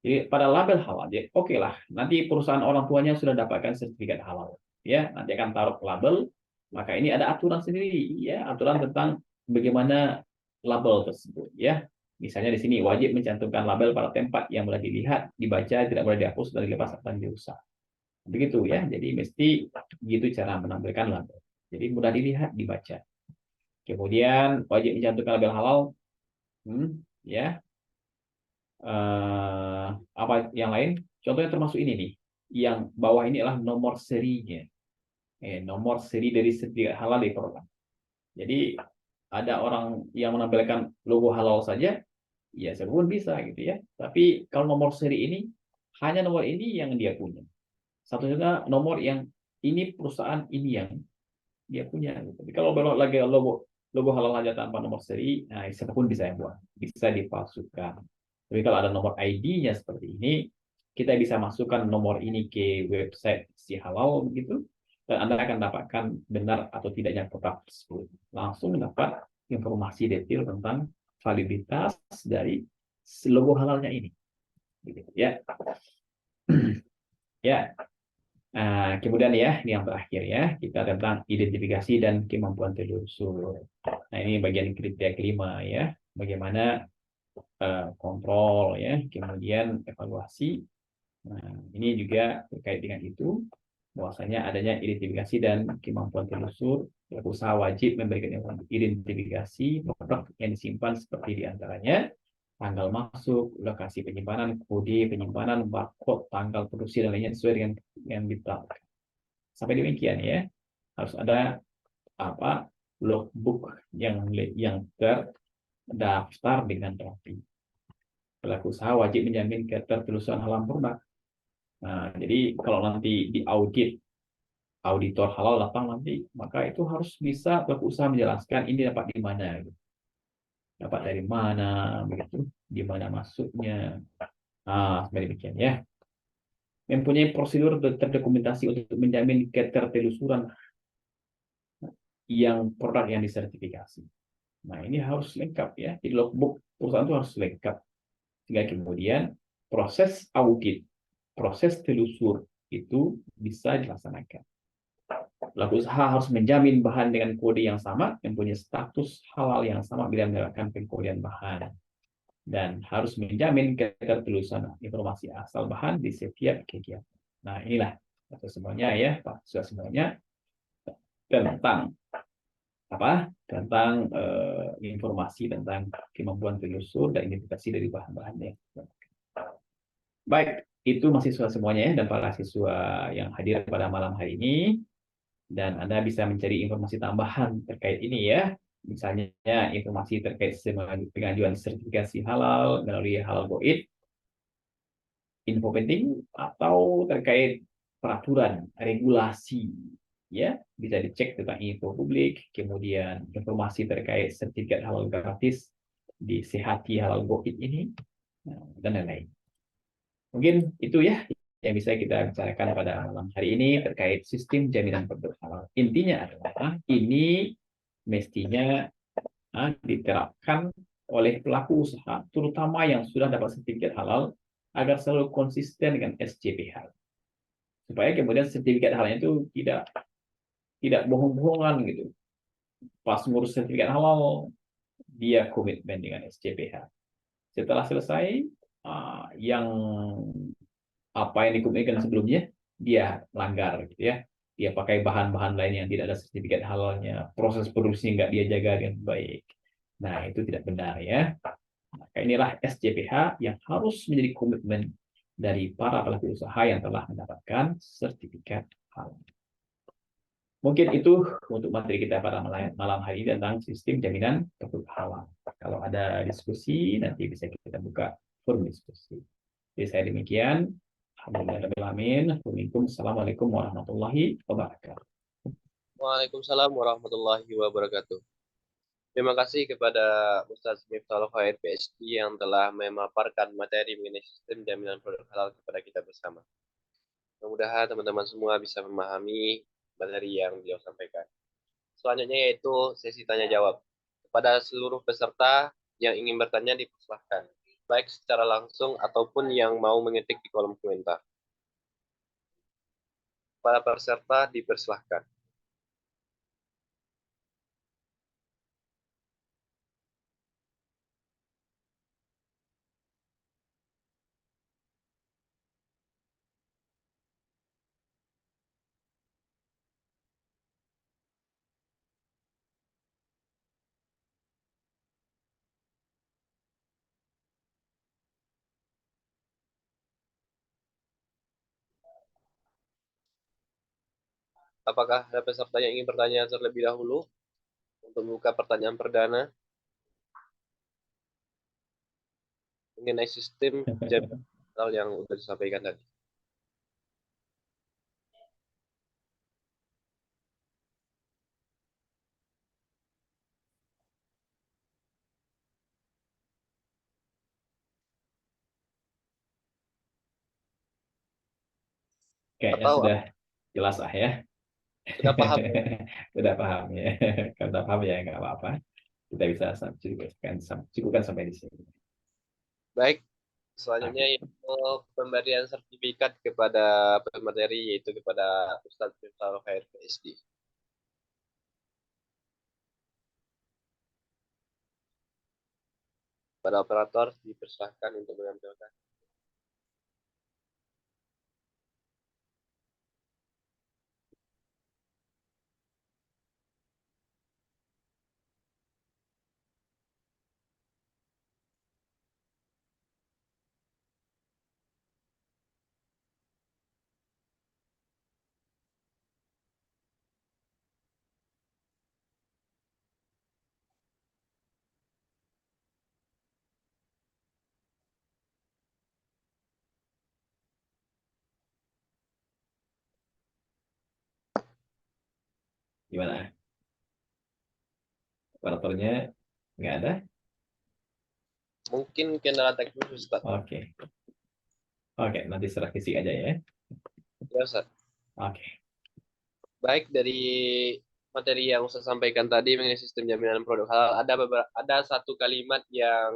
Jadi pada label halal, ya, oke lah. Nanti perusahaan orang tuanya sudah dapatkan sertifikat halal, ya. Nanti akan taruh label. Maka ini ada aturan sendiri, ya, aturan tentang bagaimana label tersebut, ya. Misalnya di sini wajib mencantumkan label pada tempat yang boleh dilihat, dibaca, tidak boleh dihapus dan dilepas atau dirusak. Begitu ya. Jadi mesti begitu cara menampilkan label. Jadi mudah dilihat, dibaca. Kemudian wajib mencantumkan label halal, ya. Apa yang lain? Contohnya termasuk ini nih, yang bawah ini adalah nomor serinya, nomor seri dari sertifikat halal di produk. Jadi ada orang yang menampilkan logo halal saja, ya sebetulnya bisa gitu ya. Tapi kalau nomor seri ini hanya nomor ini yang dia punya. Satu-satunya nomor yang ini perusahaan ini yang dia punya. Tapi kalau lagi logo halal aja tanpa nomor seri, nah siapapun bisa yang buat, bisa dipalsukan. Tapi kalau ada nomor ID-nya seperti ini, kita bisa masukkan nomor ini ke website si halal begitu, dan Anda akan dapatkan benar atau tidaknya produk tersebut. Langsung mendapat informasi detail tentang validitas dari logo halalnya ini. Begitu, ya. Ya. Nah, kemudian ya, ini yang terakhir ya, kita tentang identifikasi dan kemampuan telusur. Nah, ini bagian kriteria kelima ya, bagaimana kontrol ya, kemudian evaluasi. Nah, ini juga terkait dengan itu, bahwasanya adanya identifikasi dan kemampuan telusur, pelaku usaha wajib memberikan identifikasi produk yang disimpan seperti diantaranya tanggal masuk, lokasi penyimpanan, kode penyimpanan, barcode, tanggal produksi dan lainnya sesuai dengan yang ditetapkan. Sampai demikian ya, harus ada apa logbook yang terdaftar dengan rapi. Pelaku usaha wajib menjamin ketertelusuran halal produk. Nah, jadi kalau nanti di audit, auditor halal datang nanti, maka itu harus bisa pelaku usaha menjelaskan ini dapat di mana, dapat dari mana, begitu, di mana masuknya. Nah, seperti demikian ya. Mempunyai prosedur terdokumentasi untuk menjamin ketertelusuran yang produk yang disertifikasi. Nah, ini harus lengkap ya. Di logbook perusahaan itu harus lengkap. Sehingga kemudian proses audit proses telusur itu bisa dilaksanakan. Pelaku usaha harus menjamin bahan dengan kode yang sama, yang punya status halal yang sama bila melakukan pengkodean bahan, dan harus menjamin ketertelusan informasi asal bahan di setiap kegiatan. Nah, inilah semuanya ya, Pak, sudah semuanya tentang apa? Tentang informasi tentang kemampuan telusur dan identifikasi dari bahan-bahannya. Baik, itu mahasiswa semuanya ya, dan para siswa yang hadir pada malam hari ini. Dan Anda bisa mencari informasi tambahan terkait ini ya. Misalnya informasi terkait pengajuan sertifikasi halal melalui Halal Goid, info penting, atau terkait peraturan, regulasi, ya bisa dicek tentang info publik, kemudian informasi terkait sertifikat halal gratis di Sehati Halal Goid ini, dan lain-lain. Mungkin itu ya yang bisa kita bicarakan pada malam hari ini terkait sistem jaminan produk halal. Intinya adalah ini mestinya diterapkan oleh pelaku usaha, terutama yang sudah dapat sertifikat halal, agar selalu konsisten dengan SJPH. Supaya kemudian sertifikat halalnya itu tidak bohong-bohongan gitu. Pas ngurus sertifikat halal, dia komitmen dengan SJPH. Setelah selesai, yang apa yang dikomitmen sebelumnya dia langgar gitu ya, dia pakai bahan-bahan lain yang tidak ada sertifikat halalnya, proses produksi nggak dia jaga dengan baik. Nah, itu tidak benar ya. Maka inilah SJPH yang harus menjadi komitmen dari para pelaku usaha yang telah mendapatkan sertifikat halal. Mungkin itu untuk materi kita pada malam hari ini tentang sistem jaminan produk halal. Kalau ada diskusi, nanti bisa kita buka forum diskusi. Jadi saya demikian. Assalamualaikum warahmatullahi wabarakatuh. Waalaikumsalam warahmatullahi wabarakatuh. Terima kasih kepada Ustaz Miftahul Khair PhD yang telah memaparkan materi mengenai sistem jaminan produk halal kepada kita bersama. Mudah-mudahan teman-teman semua bisa memahami materi yang beliau sampaikan. Selanjutnya yaitu sesi tanya jawab. Kepada seluruh peserta yang ingin bertanya dipersilahkan, baik secara langsung ataupun yang mau mengetik di kolom komentar. Para peserta dipersilahkan. Apakah ada peserta yang ingin bertanya terlebih dahulu? Untuk membuka pertanyaan perdana mengenai sistem jaminan yang sudah disampaikan tadi. Kayaknya Atau sudah jelas ya. sudah paham? Sudah paham ya. Kalau sudah paham ya nggak apa-apa. Kita bisa cukupkan sampai di sini. Baik, selanjutnya Oke. yaitu pemberian sertifikat kepada pemateri, yaitu kepada Ustadz Miftahul Khair PhD. Pada operator dipersilahkan untuk menampilkan. Gimana? Operatornya nggak ada? Mungkin kendala teknis Ustadz. Oke. Oke, nanti serah fisik aja ya. Ya, Ustadz. Oke. Baik, dari materi yang saya sampaikan tadi mengenai sistem jaminan produk halal, ada satu kalimat yang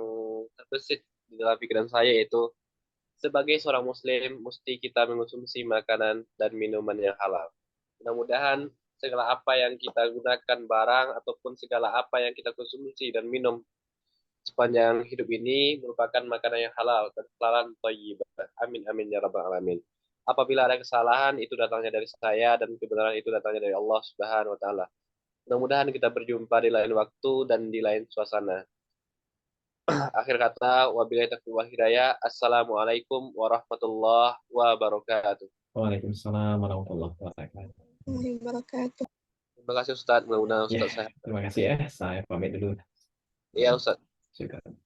terbesit di dalam pikiran saya, yaitu sebagai seorang muslim mesti kita mengonsumsi makanan dan minuman yang halal. Mudah-mudahan segala apa yang kita gunakan barang ataupun segala apa yang kita konsumsi dan minum sepanjang hidup ini merupakan makanan yang halal dan halalan thayyibah. Amin amin ya rabbal alamin. Apabila ada kesalahan itu datangnya dari saya dan kebenaran itu datangnya dari Allah Subhanahu wa taala. Mudah-mudahan kita berjumpa di lain waktu dan di lain suasana. Akhir kata, wabillahi taufiq wal hidayah. Assalamualaikum warahmatullahi wabarakatuh. Waalaikumsalam warahmatullahi wabarakatuh. Wabarakatuh. Terima kasih Ustaz, mudah-mudahan Ya, Ustaz sehat. terima kasih ya. Saya pamit dulu. Iya Ustaz. Silakan.